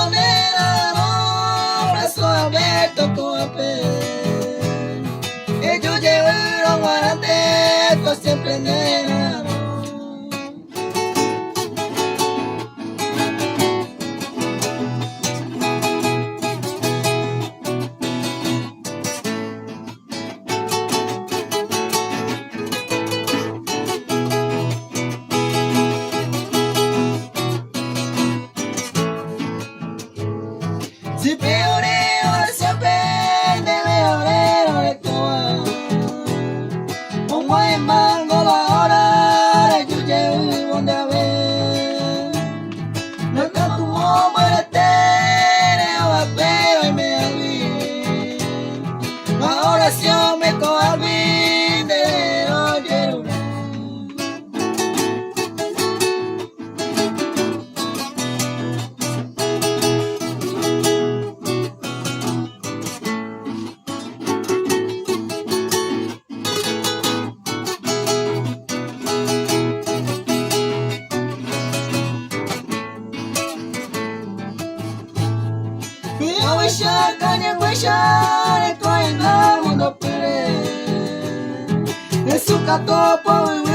manera, no, brazo abierto con el ellos llevaron adelante, esto siempre nena, no. Si peoreo siempre de peoreo de todo, como es mango la hora de yo llevo donde a ver, no está tu hombre va pero y me alí, la oración me coge al fin de oye. I wish I could wish I could mundo pere. Es su cato por